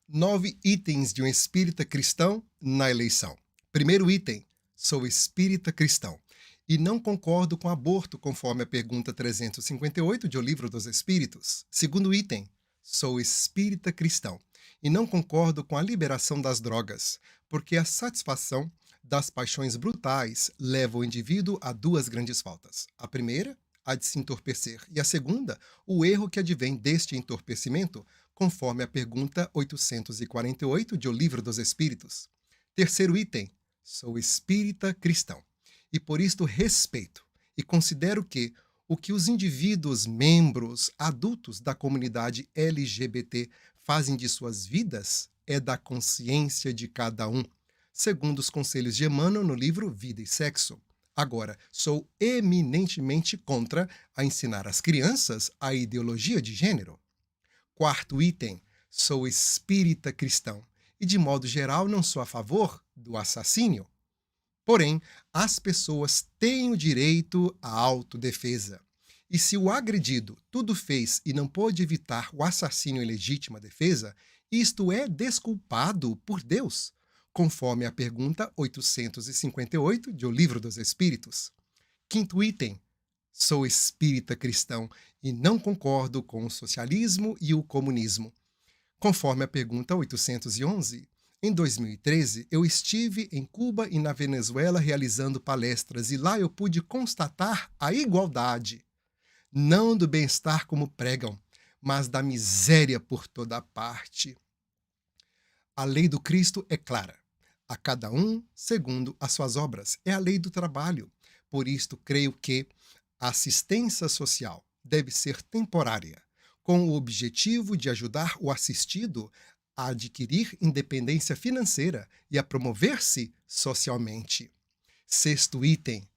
9 itens de um espírita cristão na eleição. Primeiro item: sou espírita cristão e não concordo com aborto, conforme a pergunta 358 de O Livro dos Espíritos. Segundo item: sou espírita cristão e não concordo com a liberação das drogas, porque a satisfação das paixões brutais leva o indivíduo a duas grandes faltas. A primeira, a de se entorpecer, e a segunda, o erro que advém deste entorpecimento, conforme a pergunta 848 de O Livro dos Espíritos. Terceiro item: sou espírita cristão e por isto respeito e considero que o que os indivíduos membros adultos da comunidade LGBT fazem de suas vidas é da consciência de cada um, segundo os conselhos de Emmanuel no livro Vida e Sexo. Agora, sou eminentemente contra a ensinar às crianças a ideologia de gênero. Quarto item: sou espírita cristão e, de modo geral, não sou a favor do assassínio. Porém, as pessoas têm o direito à autodefesa. E se o agredido tudo fez e não pôde evitar o assassínio em legítima defesa, isto é desculpado por Deus, conforme a pergunta 858 de O Livro dos Espíritos. Quinto item: sou espírita cristão e não concordo com o socialismo e o comunismo. Conforme a pergunta 811, em 2013, eu estive em Cuba e na Venezuela realizando palestras e lá eu pude constatar a igualdade, não do bem-estar como pregam, mas da miséria por toda parte. A lei do Cristo é clara: a cada um segundo as suas obras. É a lei do trabalho. Por isto, creio que a assistência social deve ser temporária, com o objetivo de ajudar o assistido a adquirir independência financeira e a promover-se socialmente. Sexto item: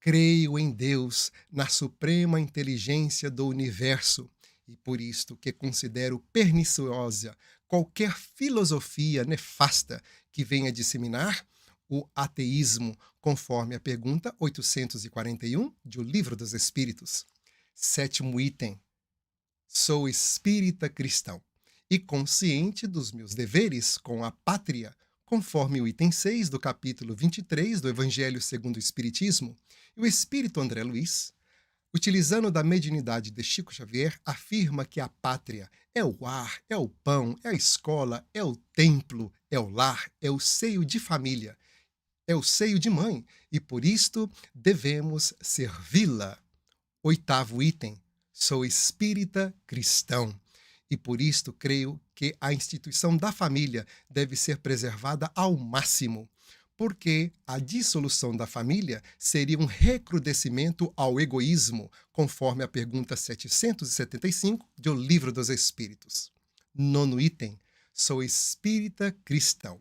creio em Deus, na suprema inteligência do universo, e por isto que considero perniciosa qualquer filosofia nefasta que venha disseminar o ateísmo, conforme a pergunta 841 de O Livro dos Espíritos. Sétimo item: sou espírita cristão e consciente dos meus deveres com a pátria, conforme o item 6 do capítulo 23 do Evangelho segundo o Espiritismo. E o espírito André Luiz, utilizando da mediunidade de Chico Xavier, afirma que a pátria é o ar, é o pão, é a escola, é o templo, é o lar, é o seio de família, é o seio de mãe, e por isto devemos servi-la. Oitavo item: sou espírita cristão e por isto creio que a instituição da família deve ser preservada ao máximo, porque a dissolução da família seria um recrudescimento ao egoísmo, conforme a pergunta 775 de O Livro dos Espíritos. Nono item: sou espírita cristão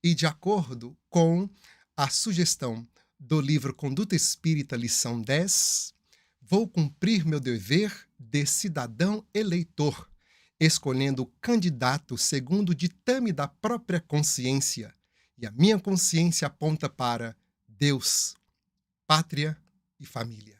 e, de acordo com a sugestão do livro Conduta Espírita, lição 10, vou cumprir meu dever de cidadão eleitor, escolhendo o candidato segundo o ditame da própria consciência. E a minha consciência aponta para Deus, pátria e família.